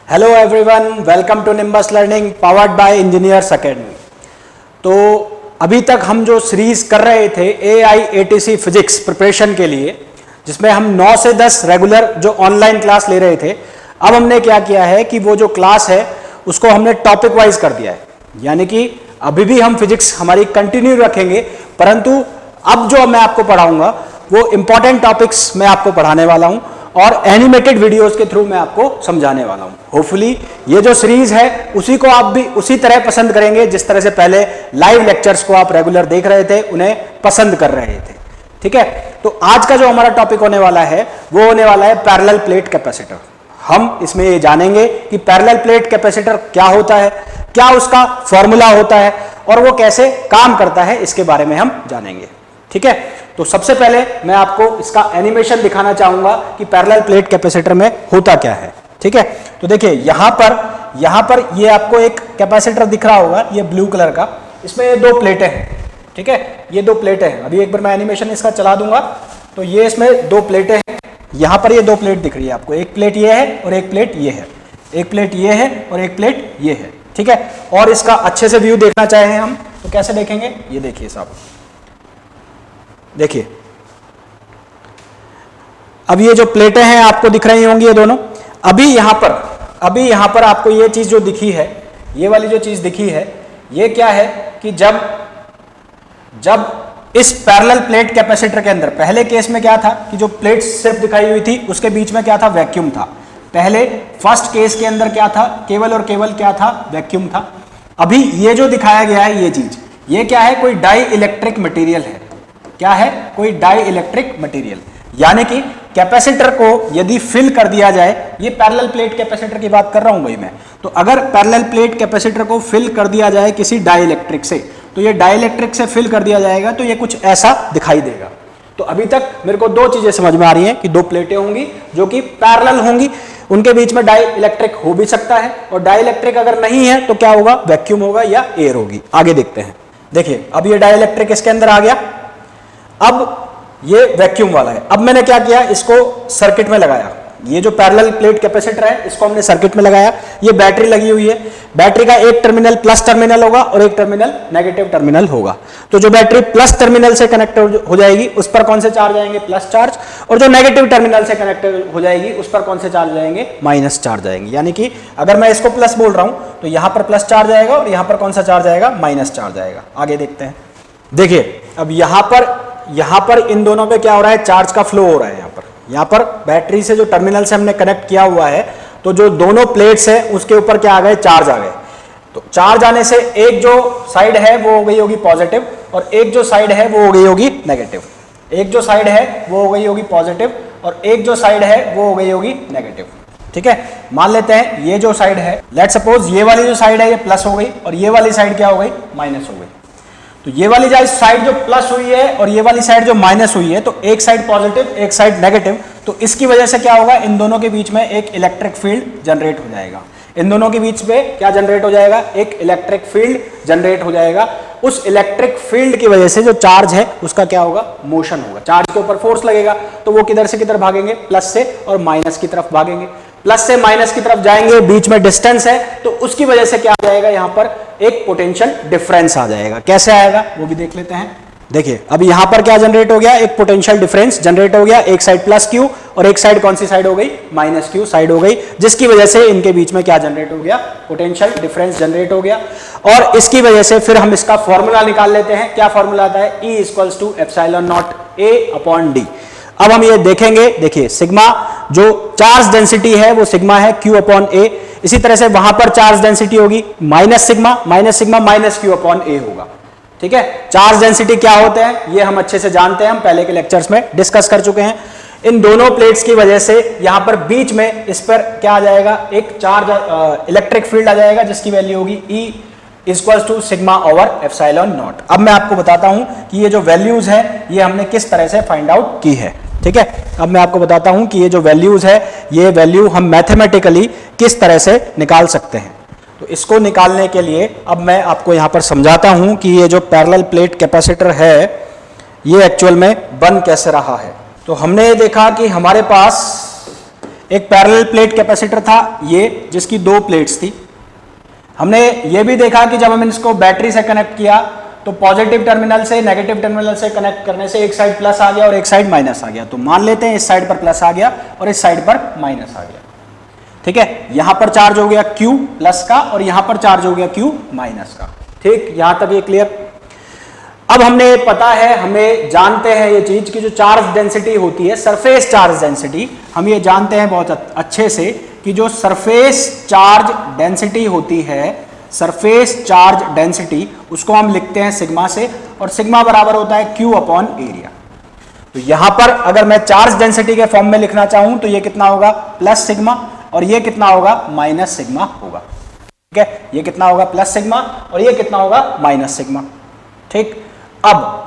Hello everyone, welcome to Nimbus learning powered by engineers academy. तो अभी तक हम जो सीरीज कर रहे थे AIATC फिजिक्स प्रिपरेशन के लिए, जिसमें हम 9 से 10 रेगुलर जो ऑनलाइन क्लास ले रहे थे, अब हमने क्या किया है कि वो जो क्लास है उसको हमने टॉपिक वाइज कर दिया है। यानी कि अभी भी हम फिजिक्स हमारी कंटिन्यू रखेंगे, परंतु अब जो मैं आपको पढ़ाऊंगा वो इंपॉर्टेंट टॉपिक्स मैं आपको पढ़ाने वाला हूं और एनिमेटेड वीडियोस के थ्रू मैं आपको समझाने वाला हूं। होपफुली ये जो सीरीज है उसी को आप भी उसी तरह पसंद करेंगे जिस तरह से पहले लाइव लेक्चर्स को आप रेगुलर देख रहे थे, उन्हें पसंद कर रहे थे। ठीक है, तो आज का जो हमारा टॉपिक होने वाला है वो होने वाला है पैरेलल प्लेट कैपेसिटर। हम इसमें ये जानेंगे कि पैरेलल प्लेट कैपेसिटर क्या होता है, क्या उसका फॉर्मूला होता है और वो कैसे काम करता है, इसके बारे में हम जानेंगे। ठीक है, तो सबसे पहले मैं आपको इसका एनिमेशन दिखाना चाहूंगा कि पैरेलल प्लेट कैपेसिटर में होता क्या है। ठीक है, तो देखिए यहां पर ये आपको एक कैपेसिटर दिख रहा होगा, ये ब्लू कलर का, इसमें ये दो प्लेटें हैं। ठीक है, ये दो प्लेटें हैं। अभी एक बार मैं एनिमेशन इसका चला दूंगा तो ये इसमें दो प्लेटें हैं। यहां पर ये दो प्लेट दिख रही है आपको, एक प्लेट ये है और एक प्लेट ये है, एक प्लेट ये है और एक प्लेट ये है। ठीक है, और इसका अच्छे से व्यू देखना चाहें हम तो कैसे देखेंगे, ये देखिए साहब, देखिए अब ये जो प्लेटें हैं आपको दिख रही होंगी ये दोनों। अभी यहां पर आपको ये चीज जो दिखी है, ये वाली जो चीज दिखी है, ये क्या है कि जब इस पैरेलल प्लेट कैपेसिटर के अंदर, पहले केस में क्या था कि जो प्लेट सिर्फ दिखाई हुई थी उसके बीच में क्या था, वैक्यूम था। पहले फर्स्ट केस के अंदर क्या था, केवल और केवल क्या था, वैक्यूम था। अभी ये जो दिखाया गया है ये चीज, ये क्या है, कोई डाई इलेक्ट्रिक मटेरियल है। क्या है, कोई डाई इलेक्ट्रिक मटेरियल। यानी कि कैपेसिटर को यदि फिल कर दिया जाए, ये पैरेलल प्लेट कैपेसिटर की बात कर रहा हूं भाई मैं, तो अगर पैरेलल प्लेट कैपेसिटर को फिल कर दिया जाए किसी डाई इलेक्ट्रिक से, तो ये डाई इलेक्ट्रिक से फिल कर दिया जाएगा तो ये कुछ ऐसा दिखाई देगा। तो अभी तक मेरे को दो चीजें समझ में आ रही हैं कि दो प्लेटें होंगी जो कि पैरेलल होंगी, उनके बीच में डाई इलेक्ट्रिक हो भी सकता है, और डाई इलेक्ट्रिक अगर नहीं है तो क्या होगा, वैक्यूम होगा या एयर होगी। आगे देखते हैं। देखिए अब ये डाई इलेक्ट्रिक इसके अंदर आ गया, अब ये वैक्यूम वाला है। अब मैंने क्या किया, इसको सर्किट में लगाया। ये जो पैरेलल प्लेट कैपेसिटर है इसको हमने सर्किट में लगाया। ये बैटरी लगी हुई है, बैटरी का एक टर्मिनल प्लस टर्मिनल होगा और एक टर्मिनल नेगेटिव टर्मिनल होगा। तो जो बैटरी प्लस टर्मिनल से कनेक्ट हो जाएगी उस पर कौन से चार्ज आएंगे, प्लस चार्ज, और जो नेगेटिव टर्मिनल से कनेक्ट हो जाएगी उस पर कौन से चार्ज आएंगे, माइनस चार्ज आएंगे। यानी कि अगर मैं इसको प्लस बोल रहा हूं तो यहां पर प्लस चार्ज आएगा और यहां पर कौन सा चार्ज आएगा, माइनस चार्ज आएगा। आगे देखते हैं। देखिए अब यहां पर इन दोनों पे क्या हो रहा है, चार्ज का फ्लो हो रहा है। यहां पर बैटरी से जो टर्मिनल से हमने कनेक्ट किया हुआ है, तो जो दोनों प्लेट्स है उसके ऊपर क्या आ गए, चार्ज आ गए। तो चार्ज आने से एक जो साइड है वो हो गई होगी पॉजिटिव और एक जो साइड है वो हो गई होगी नेगेटिव। एक जो साइड है वो हो गई होगी पॉजिटिव और एक जो साइड है वो हो गई होगी नेगेटिव। ठीक है, मान लेते हैं ये जो साइड है, लेट सपोज ये वाली जो साइड है ये प्लस हो गई और ये वाली साइड क्या हो गई, माइनस हो गई। तो ये वाली साइड जो प्लस हुई है और ये वाली साइड जो माइनस हुई है, तो एक साइड पॉजिटिव एक साइड नेगेटिव, तो इसकी वजह से क्या होगा, इन दोनों के बीच में एक इलेक्ट्रिक फील्ड जनरेट हो जाएगा। इन दोनों के बीच में क्या जनरेट हो जाएगा, एक इलेक्ट्रिक फील्ड जनरेट हो जाएगा। उस इलेक्ट्रिक फील्ड की वजह से जो चार्ज है उसका क्या होगा, मोशन होगा। चार्ज के ऊपर फोर्स लगेगा तो वो किधर से किधर भागेंगे, प्लस से और माइनस की तरफ भागेंगे। प्लस से माइनस की तरफ जाएंगे, बीच में डिस्टेंस है तो उसकी वजह से क्या आ जाएगा, यहां पर एक पोटेंशियल डिफरेंस आ जाएगा। कैसे आएगा वो भी देख लेते हैं। देखिए अब यहां पर क्या जनरेट हो गया, एक पोटेंशियल डिफरेंस जनरेट हो गया। एक साइड प्लस क्यू और एक साइड कौन सी साइड हो गई, माइनस क्यू साइड हो गई, जिसकी वजह से इनके बीच में क्या जनरेट हो गया, पोटेंशियल डिफरेंस जनरेट हो गया। और इसकी वजह से फिर हम इसका फॉर्मूला निकाल लेते हैं। क्या फॉर्मूला आता है, E equals to epsilon not A upon D। अब हम ये देखेंगे, देखिए सिग्मा जो चार्ज डेंसिटी है वो सिग्मा है Q अपॉन A। इसी तरह से वहां पर चार्ज डेंसिटी होगी minus sigma minus Q upon A होगा। ठीक है, चार्ज डेंसिटी क्या होते हैं ये हम अच्छे से जानते हैं, हम पहले के लेक्चर्स में डिस्कस कर चुके हैं। इन दोनों प्लेट्स की वजह से यहां पर बीच में इस पर क्या आ जाएगा, एक चार्ज इलेक्ट्रिक फील्ड आ जाएगा जिसकी वैल्यू होगी E equals to sigma over epsilon not. अब मैं आपको बताता हूं कि ये जो वैल्यूज है ये हमने किस तरह से फाइंड आउट की है। ठीक है, अब मैं आपको बताता हूं कि ये जो वैल्यूज है ये वैल्यू हम मैथमेटिकली किस तरह से निकाल सकते हैं। तो इसको निकालने के लिए अब मैं आपको यहां पर समझाता हूं कि ये जो पैरेलल प्लेट कैपेसिटर है ये एक्चुअल में बन कैसे रहा है। तो हमने ये देखा कि हमारे पास एक पैरेलल प्लेट कैपेसिटर था ये, जिसकी दो प्लेट्स थी। हमने ये भी देखा कि जब हम इसको बैटरी से कनेक्ट किया तो पॉजिटिव टर्मिनल से नेगेटिव टर्मिनल से कनेक्ट करने से एक साइड प्लस आ गया और एक साइड माइनस आ गया। तो मान लेते हैं इस साइड पर प्लस आ गया और इस साइड पर माइनस आ गया। ठीक है, यहां पर चार्ज हो गया Q प्लस का और यहां पर चार्ज हो गया Q माइनस का। ठीक, यहां तक ये क्लियर। अब हमने पता है, हमें जानते हैं ये चीज कि जो चार्ज डेंसिटी होती है, सरफेस चार्ज डेंसिटी, हम ये जानते हैं बहुत अच्छे से कि जो सरफेस चार्ज डेंसिटी होती है, सरफेस चार्ज डेंसिटी, उसको हम लिखते हैं सिग्मा से, और सिग्मा बराबर होता है Q अपॉन एरिया। तो यहां पर अगर मैं चार्ज डेंसिटी के फॉर्म में लिखना चाहूं तो ये कितना होगा, प्लस सिग्मा, और ये कितना होगा, माइनस सिग्मा होगा। ठीक है, ये कितना होगा, प्लस सिग्मा, और ये कितना होगा, माइनस सिग्मा। ठीक, अब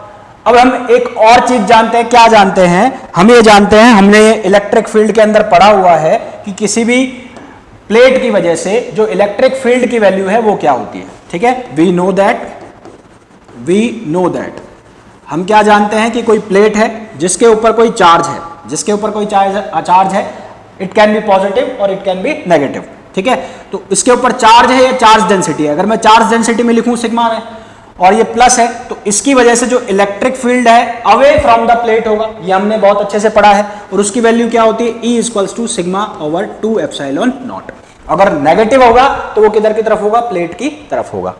हम एक और चीज जानते हैं। क्या जानते हैं? हम ये जानते हैं, हमने इलेक्ट्रिक फील्ड के अंदर पढ़ा हुआ है कि किसी भी प्लेट की वजह से जो इलेक्ट्रिक फील्ड की वैल्यू है वो क्या होती है। ठीक है, वी नो दैट हम क्या जानते हैं कि कोई प्लेट है जिसके ऊपर कोई चार्ज है, जिसके ऊपर कोई चार्ज है, इट कैन बी पॉजिटिव और इट कैन बी नेगेटिव। ठीक है, तो इसके ऊपर चार्ज है या चार्ज डेंसिटी है। अगर मैं चार्ज डेंसिटी में लिखूं सिग्मा में और ये प्लस है, तो इसकी वजह से जो इलेक्ट्रिक फील्ड है अवे फ्रॉम द प्लेट होगा, ये हमने बहुत अच्छे से पढ़ा है, और उसकी वैल्यू क्या होती है, E equals to sigma over 2 epsilon naught. अगर नेगेटिव होगा तो वो किधर की तरफ होगा, प्लेट की तरफ होगा।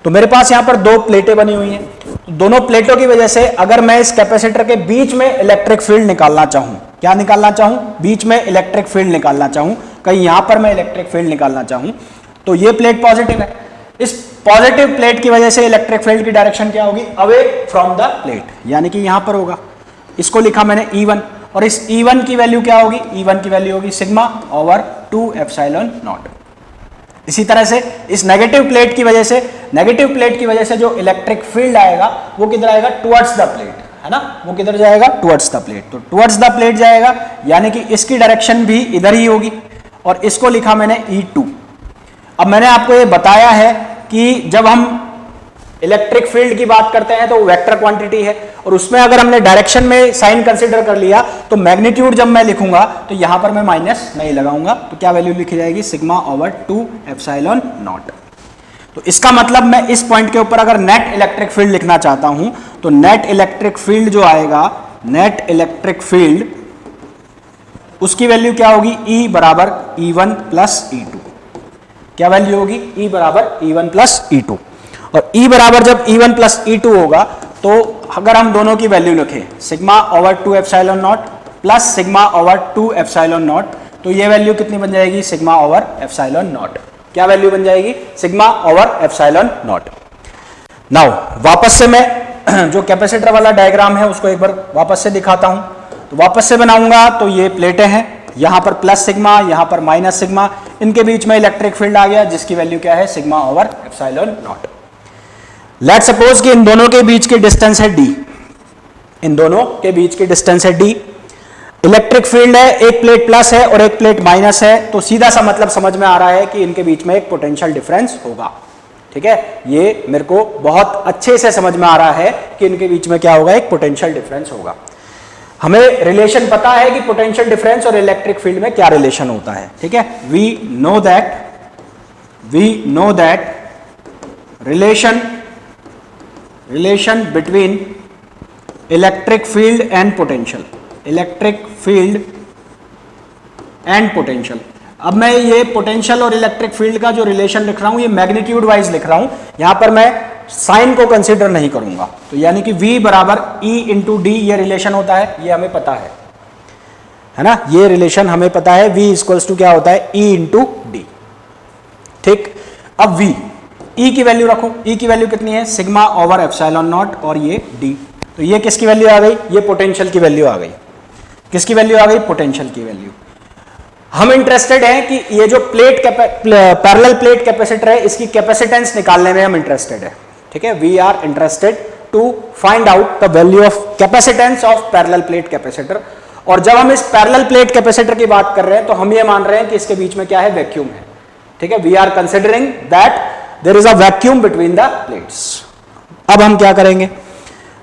तो मेरे पास यहां पर दो प्लेटें बनी हुई हैं, तो दोनों प्लेटों की वजह से अगर मैं इस कैपेसिटर के बीच में इलेक्ट्रिक फील्ड निकालना चाहूं, क्या निकालना चाहूं, बीच में इलेक्ट्रिक फील्ड निकालना चाहूं, कहीं यहां पर मैं इलेक्ट्रिक फील्ड निकालना चाहूं, तो ये प्लेट पॉजिटिव है। इस पॉजिटिव प्लेट की वजह से इलेक्ट्रिक फील्ड की डायरेक्शन क्या होगी, अवे फ्रॉम द प्लेट, यानी कि यहां पर होगा। इसको लिखा मैंने E1, और इस E1 की वैल्यू क्या होगी, E1 की वैल्यू होगी सिग्मा ओवर 2 एप्सिलॉन नॉट। इसी तरह से इस नेगेटिव प्लेट की वजह से जो इलेक्ट्रिक फील्ड आएगा वो किधर आएगा, टुवर्ड्स द प्लेट, है ना, वो किधर जाएगा, टुवर्ड्स द प्लेट। तो टुवर्ड्स द प्लेट जाएगा, यानी कि इसकी डायरेक्शन भी इधर ही होगी, और इसको लिखा मैंने E2। अब मैंने आपको ये बताया है कि जब हम इलेक्ट्रिक फील्ड की बात करते हैं तो वेक्टर क्वांटिटी है, और उसमें अगर हमने डायरेक्शन में साइन कंसीडर कर लिया तो मैग्नीट्यूड जब मैं लिखूंगा तो यहां पर मैं माइनस नहीं लगाऊंगा, तो क्या वैल्यू लिखी जाएगी, सिग्मा ओवर 2 एप्सिलॉन नॉट। तो इसका मतलब मैं इस पॉइंट के ऊपर अगर नेट इलेक्ट्रिक फील्ड लिखना चाहता हूं तो नेट इलेक्ट्रिक फील्ड जो आएगा, नेट इलेक्ट्रिक फील्ड, उसकी वैल्यू क्या होगी, E बराबर E1 प्लस E2। क्या वैल्यू होगी, E बराबर E1 प्लस E2। और E बराबर जब E1 प्लस E2 होगा तो अगर हम दोनों की वैल्यू लिखें, sigma over 2 epsilon not plus sigma over 2 epsilon not, तो ये वैल्यू कितनी बन जाएगी, सिग्मा ओवर एप्सिलॉन नॉट। क्या वैल्यू बन जाएगी, sigma over epsilon not. Now वापस से मैं जो कैपेसिटर वाला डायग्राम है उसको एक बार वापस से दिखाता हूं। तो वापस से बनाऊंगा तो ये प्लेटें हैं, यहां पर प्लस सिग्मा, यहां पर माइनस सिग्मा, इनके बीच में इलेक्ट्रिक फील्ड आ गया जिसकी वैल्यू क्या है, sigma over epsilon not. Let suppose कि इन दोनों के बीच की डिस्टेंस है D, इन दोनों के बीच की डिस्टेंस है D, इलेक्ट्रिक फील्ड है, एक प्लेट प्लस है और एक प्लेट माइनस है, तो सीधा सा मतलब समझ में आ रहा है कि इनके बीच में एक पोटेंशियल डिफरेंस होगा। ठीक है, ये मेरे को बहुत अच्छे से समझ में आ रहा है कि इनके बीच में क्या होगा, एक पोटेंशियल डिफरेंस होगा। हमें रिलेशन पता है कि पोटेंशियल डिफरेंस और इलेक्ट्रिक फील्ड में क्या रिलेशन होता है। ठीक है, we know that relation between electric field and potential, अब मैं ये पोटेंशियल और इलेक्ट्रिक फील्ड का जो रिलेशन लिख रहा हूं ये मैग्नीट्यूड वाइज लिख रहा हूं, यहां पर मैं साइन को कंसीडर नहीं करूंगा। तो यानी कि V बराबर E इंटू डी, ये रिलेशन होता है, ये हमें पता है ना, ये रिलेशन हमें पता है, V इक्वल्स टू क्या होता है, E इंटू डी। ठीक, अब V, E की वैल्यू रखो, E की वैल्यू कितनी है, सिग्मा ओवर एप्सिलॉन नॉट, और ये D, तो ये किसकी वैल्यू आ गई, ये पोटेंशियल की वैल्यू आ गई। किसकी वैल्यू आ गई, पोटेंशियल की वैल्यू। हम इंटरेस्टेड हैं कि ये जो पैरेलल प्लेट कैपेसिटर है इसकी कैपेसिटेंस निकालने में हम इंटरेस्टेड है। ठीक है, we are interested to find out the value of capacitance of parallel plate capacitor. और जब हम इस पैरेलल प्लेट कैपेसिटर की बात कर रहे हैं तो हम ये मान रहे हैं कि इसके बीच में क्या है, वैक्यूम है। ठीक है, we are considering that there is a vacuum between the plates. अब हम क्या करेंगे,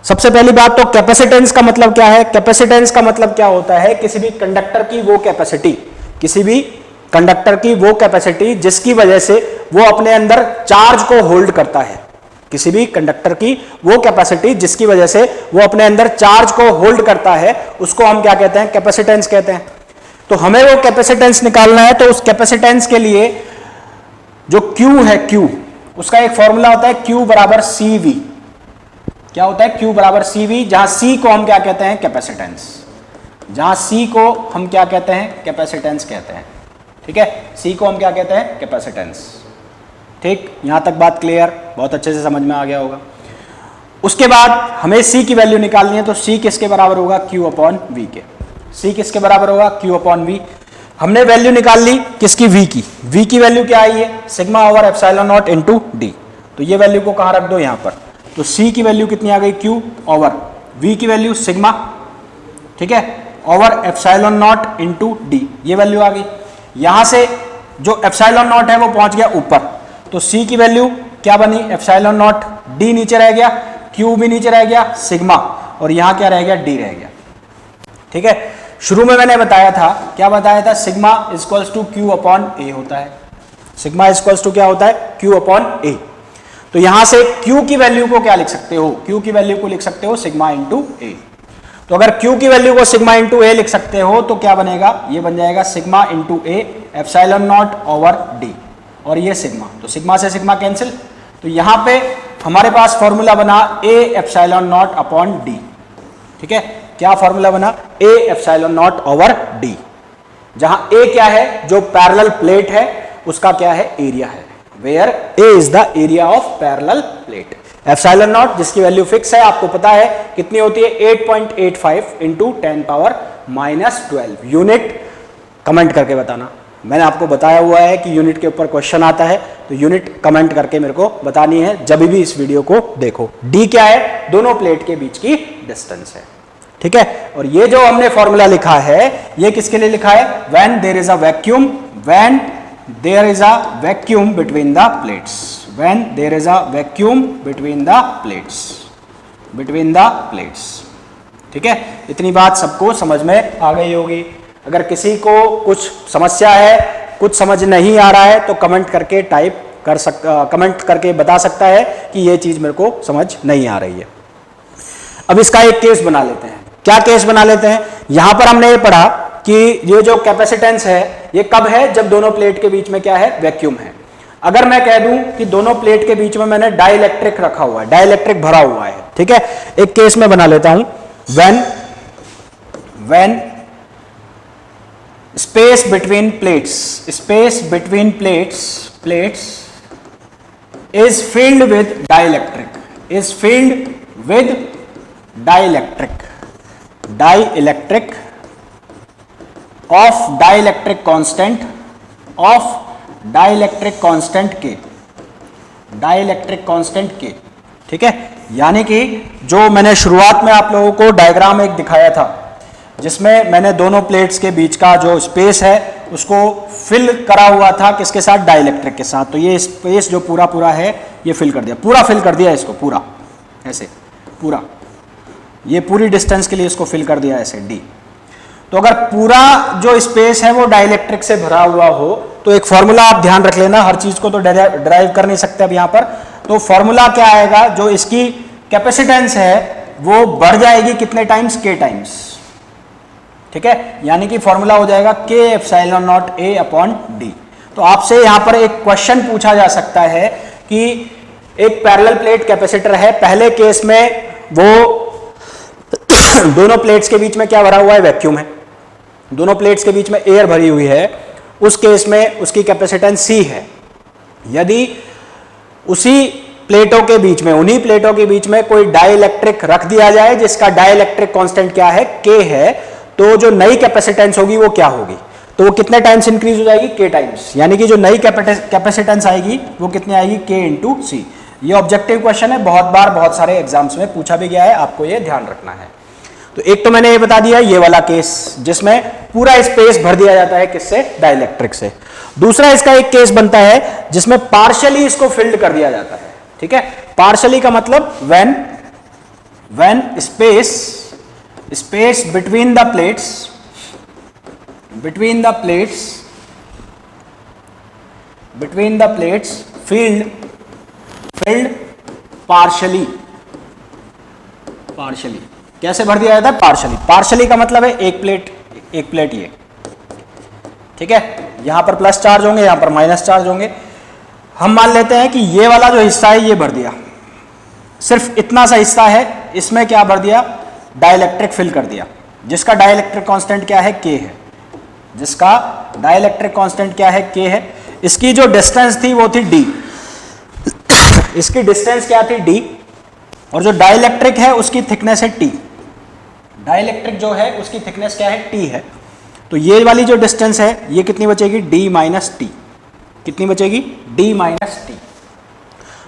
सबसे पहली बात तो कैपेसिटेंस का मतलब क्या है, कैपेसिटेंस का मतलब क्या होता है, किसी भी कंडक्टर की वो कैपेसिटी, किसी भी कंडक्टर की वो कैपेसिटी जिसकी वजह से वो अपने अंदर चार्ज को होल्ड करता है, किसी भी कंडक्टर की वो कैपेसिटी जिसकी वजह से वो अपने अंदर चार्ज को होल्ड करता है, उसको हम क्या कहते हैं? कैपेसिटेंस कहते हैं। तो हमें वो कैपेसिटेंस निकालना है, तो उस कैपेसिटेंस के लिए जो Q है, Q, उसका एक फॉर्मूला होता है Q बराबर CV। क्या होता है? Q बराबर CV, जहां C को हम क्या कहते हैं? कैपेसिटेंस। जहां C को हम क्या कहते हैं? कैपेसिटेंस कहते हैं। ठीक है, C को हम क्या कहते हैं? कैपेसिटेंस। ठीक, यहां तक बात क्लियर? बहुत अच्छे से समझ में आ गया होगा। उसके बाद हमें C की वैल्यू निकालनी है, तो C किसके बराबर होगा? Q अपॉन V के। C किसके बराबर होगा? Q upon V। हमने वैल्यू निकाल ली किसकी? V की। V की वैल्यू क्या आई है? Sigma over epsilon not into D। तो ये वैल्यू को कहां रख दो? यहां पर। तो C की वैल्यू कितनी आ गई? Q ओवर V की वैल्यू सिग्मा, ठीक है, over epsilon not into D, ये वैल्यू आ गई। यहां से जो एप्सिलॉन नॉट है वो पहुंच गया ऊपर, तो C की वैल्यू क्या बनी? एप्सिलॉन नॉट, D नीचे रह गया, Q भी नीचे रह गया, सिग्मा, और यहां क्या रह गया? D रह गया। ठीक है, शुरू में मैंने बताया था, क्या बताया था? Sigma equals to Q upon A होता है। सिग्मा इक्वल्स टू क्या होता है? Q upon A। तो यहां से Q की वैल्यू को क्या लिख सकते हो? Q की वैल्यू को लिख सकते हो सिग्मा इंटू A। तो अगर Q की वैल्यू को सिग्मा इंटू A लिख सकते हो तो क्या बनेगा? ये बन जाएगा sigma into A epsilon not over D, और ये सिग्मा, तो सिग्मा से सिग्मा कैंसिल। तो यहां पे हमारे पास फॉर्मूला बना A epsilon not upon D। ठीक है, क्या फॉर्मूला बना? A epsilon not over D, जहां A क्या है? जो पैरेलल प्लेट है उसका क्या है? एरिया है। Where A is the area of parallel plate. Epsilon naught जिसकी वैल्यू फिक्स है, आपको पता है कितनी होती है? 8.85 into 10 power minus 12 unit. Comment करके बताना, मैंने आपको बताया हुआ है कि यूनिट के ऊपर क्वेश्चन आता है, तो यूनिट कमेंट करके मेरे को बतानी है जब भी इस वीडियो को देखो। D क्या है? दोनों प्लेट के बीच की डिस्टेंस है। ठीक है, और ये जो हमने फॉर्मूला लिखा है, ये किसके लिए लिखा है? When there is a vacuum, when there is a vacuum between the plates, when there is a vacuum between the plates, between the plates. ठीक है, इतनी बात सबको समझ में आ गई होगी। अगर किसी को कुछ समस्या है, कुछ समझ नहीं आ रहा है, तो कमेंट करके कमेंट करके बता सकता है कि ये चीज मेरे को समझ नहीं आ रही है। अब इसका एक केस बना लेते हैं। क्या केस बना लेते हैं? यहां पर हमने ये पढ़ा कि ये जो कैपेसिटेंस है ये कब है? जब दोनों प्लेट के बीच में क्या है? वैक्यूम है। अगर मैं कह दूं कि दोनों प्लेट के बीच में मैंने डाइलेक्ट्रिक रखा हुआ है, डाइलेक्ट्रिक भरा हुआ है, ठीक है, एक केस में बना लेता हूं। When space between plates, space between plates is filled with dielectric, is filled with dielectric of dielectric constant, of dielectric constant के, डाइलेक्ट्रिक कांस्टेंट के। ठीक है, यानी कि जो मैंने शुरुआत में आप लोगों को डायग्राम एक दिखाया था, जिसमें मैंने दोनों प्लेट्स के बीच का जो स्पेस है उसको फिल करा हुआ था किसके साथ? डाइलेक्ट्रिक के साथ। तो ये स्पेस जो पूरा है ये फिल कर दिया, पूरा फिल कर दिया इसको, पूरा ऐसे, पूरा ये पूरी डिस्टेंस के लिए इसको फिल कर दिया ऐसे D। तो अगर पूरा जो स्पेस है वो डाइलेक्ट्रिक से भरा हुआ हो, तो एक फॉर्मूला आप ध्यान रख लेना, हर चीज को तो ड्राइव कर नहीं सकते अब यहां पर। तो फॉर्मूला क्या आएगा? जो इसकी कैपेसिटेंस है वो बढ़ जाएगी कितने टाइम्स? K times. ठीक है, यानी कि फॉर्मूला हो जाएगा K epsilon not A upon D। तो आपसे यहां पर एक क्वेश्चन पूछा जा सकता है कि एक पैरेलल प्लेट कैपेसिटर है, पहले केस में वो दोनों प्लेट्स के बीच में क्या भरा हुआ है? वैक्यूम है, दोनों प्लेट्स के बीच में एयर भरी हुई है, उस केस में उसकी कैपेसिटेंस C है। यदि उसी प्लेटों के बीच में, उन्हीं प्लेटों के बीच में कोई डाइलेक्ट्रिक रख दिया जाए जिसका डाइलेक्ट्रिक कांस्टेंट क्या है? K है, तो जो नई कैपेसिटेंस होगी वो क्या होगी? तो वो कितने टाइम्स इंक्रीज हो जाएगी? K times. यानी कि जो नई कैपेसिटेंस आएगी वो कितनी आएगी? K into C। ये ऑब्जेक्टिव क्वेश्चन है, बहुत बार बहुत सारे एग्जाम्स में पूछा भी गया है, आपको ये ध्यान रखना है। तो एक तो मैंने ये बता दिया ये वाला केस जिसमें पूरा स्पेस भर दिया जाता है किससे? डाइलेक्ट्रिक से। दूसरा इसका एक केस बनता है जिसमें पार्शियली इसको फिल्ड कर दिया जाता है। ठीक है, पार्शियली का मतलब when space between the plates, between the plates filled partially। कैसे भर दिया जाता है? पार्शली का मतलब है एक प्लेट ये, ठीक है। यहां पर प्लस चार्ज होंगे, यहां पर माइनस चार्ज होंगे। हम मान लेते हैं कि ये वाला जो हिस्सा है ये भर दिया, सिर्फ इतना सा हिस्सा है, इसमें क्या भर दिया? डाइलेक्ट्रिक फिल कर दिया, जिसका डाइलेक्ट्रिक कांस्टेंट क्या है? K है। जिसका डाइलेक्ट्रिक कांस्टेंट क्या है? K है। इसकी जो डिस्टेंस थी वो थी D। इसकी डिस्टेंस क्या थी? D। और जो डाइलेक्ट्रिक है उसकी थिकनेस है T। डाइलेक्ट्रिक जो है उसकी थिकनेस क्या है? T है। तो ये वाली जो डिस्टेंस है ये कितनी बचेगी? D minus T. कितनी बचेगी? D minus T.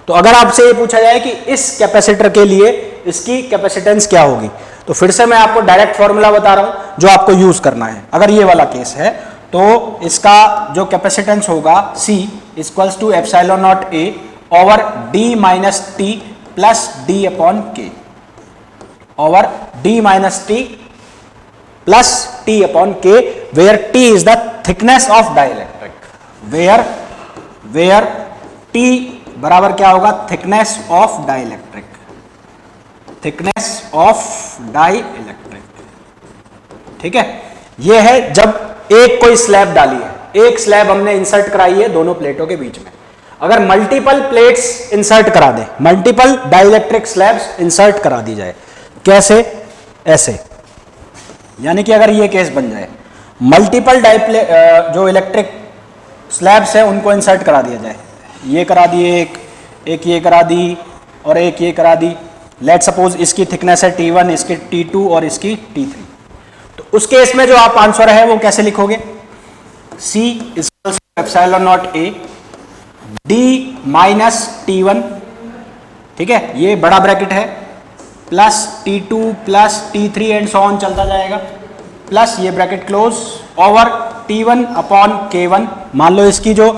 तो अगर आपसे ये पूछा जाए कि इस कैपेसिटर के लिए इसकी कैपेसिटेंस क्या होगी, तो फिर से मैं आपको डायरेक्ट फॉर्मूला बता रहा हूं जो आपको यूज करना है। अगर ये वाला केस है तो इसका जो कैपेसिटेंस होगा C equals to epsilon not A over D minus T plus D upon K over D minus T plus T upon K, where T is the thickness of dielectric. Where T बराबर क्या होगा? Thickness of dielectric. ठीक है। यह है जब एक कोई स्लैब डाली है, एक स्लैब हमने इंसर्ट कराई है दोनों प्लेटों के बीच में। अगर मल्टीपल प्लेट्स इंसर्ट करा दे, मल्टीपल डाइलेक्ट्रिक स्लैब्स इंसर्ट करा दी जाए, कैसे? ऐसे, यानी कि अगर ये केस बन जाए, मल्टीपल जो इलेक्ट्रिक स्लैब्स है उनको इंसर्ट करा दिया जाए, ये करा दिए, एक ये करा दी और एक ये करा दी। लेट सपोज इसकी थिकनेस है T1, इसकी T2 और इसकी T3। तो उस केस में जो आप आंसर है वो कैसे लिखोगे? C equals to epsilon not A D minus T1, ठीक है, ये बड़ा ब्रैकेट है, plus T2 plus T3 and so on चलता जाएगा, प्लस ये bracket close over T1 upon K1। मान लो इसकी जो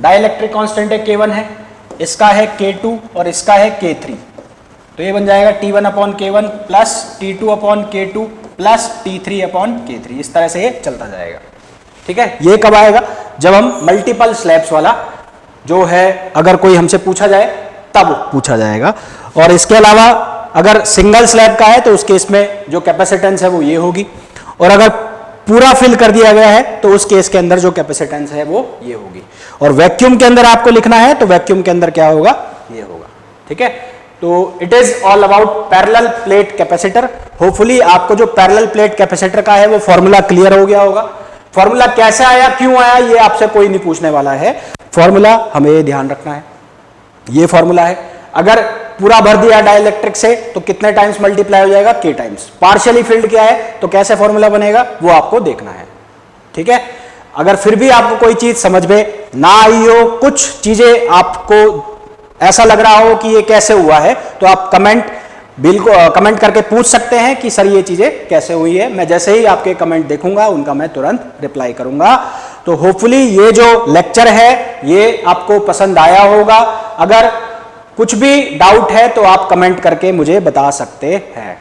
डाइलेक्ट्रिक कांस्टेंट है K1 है, इसका है K2 और इसका है K3। तो ये बन जाएगा T1 upon K1 plus T2 upon K2 plus T3 upon K3। इस तरह से ये चलता जाएगा, ठीक है। ये कब आएगा? जब हम मल्टीपल स्लैब्स वाला जो है अगर कोई हमसे पूछा जाए तब पूछा जाएगा। और इसके अलावा अगर सिंगल स्लैब का है तो उस केस में जो कैपेसिटेंस है वो ये होगी, और अगर पूरा फिल कर दिया गया है तो उस केस के अंदर जो कैपेसिटेंस है वो ये होगी। और वैक्यूम के अंदर आपको लिखना है तो वैक्यूम के अंदर क्या होगा? ये होगा, ठीक है। तो it is all about parallel plate capacitor. Hopefully आपको जो पैरेलल प्लेट कैपेसिटर का है वो फॉर्मूला क्लियर हो गया होगा। फॉर्मूला कैसे आया, क्यों आया, ये आपसे कोई नहीं पूछने वाला है। फॉर्मूला हमें ये ध्यान रखना है, ये फॉर्मूला है। अगर पूरा भर दिया डाइलेक्ट्रिक से तो कितने टाइम्स मल्टीप्लाई हो जाएगा? K times. पार्शियली फिल्ड क्या है तो कैसे फॉर्मूला बनेगा वो आपको देखना है, ठीक है। अगर फिर भी आपको कोई चीज समझ में ना आई हो, कुछ चीजें आपको ऐसा लग रहा हो कि ये कैसे हुआ है, तो आप कमेंट करके पूछ सकते हैं कि सर ये चीजें कैसे हुई है। मैं जैसे ही आपके कमेंट देखूंगा उनका मैं तुरंत रिप्लाई करूंगा। तो होपफुली ये जो लेक्चर है ये आपको पसंद आया होगा। अगर कुछ भी डाउट है तो आप कमेंट करके मुझे बता सकते हैं,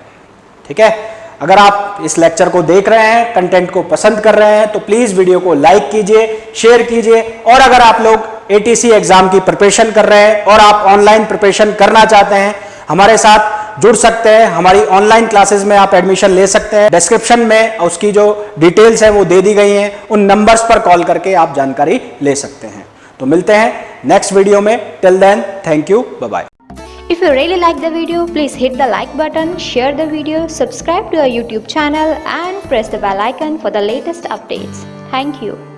ठीक है। अगर आप इस लेक्चर को देख रहे हैं, कंटेंट को पसंद कर रहे हैं, तो प्लीज वीडियो को लाइक कीजिए, शेयर कीजिए। और अगर आप लोग ATC एग्जाम की प्रिपरेशन कर रहे हैं और आप ऑनलाइन प्रिपरेशन करना चाहते हैं, हमारे साथ जुड़ सकते हैं। हमारी ऑनलाइन क्लासेस में आप एडमिशन ले सकते हैं। डिस्क्रिप्शन में उसकी जो डिटेल्स है वो दे दी गई हैं, उन नंबर्स पर कॉल करके आप जानकारी ले सकते हैं। तो मिलते हैं नेक्स्ट वीडियो में। Till then, thank you, bye bye. If you really like the video, please hit the like button, share the video, subscribe to our YouTube channel and press the bell icon for the latest updates. Thank you.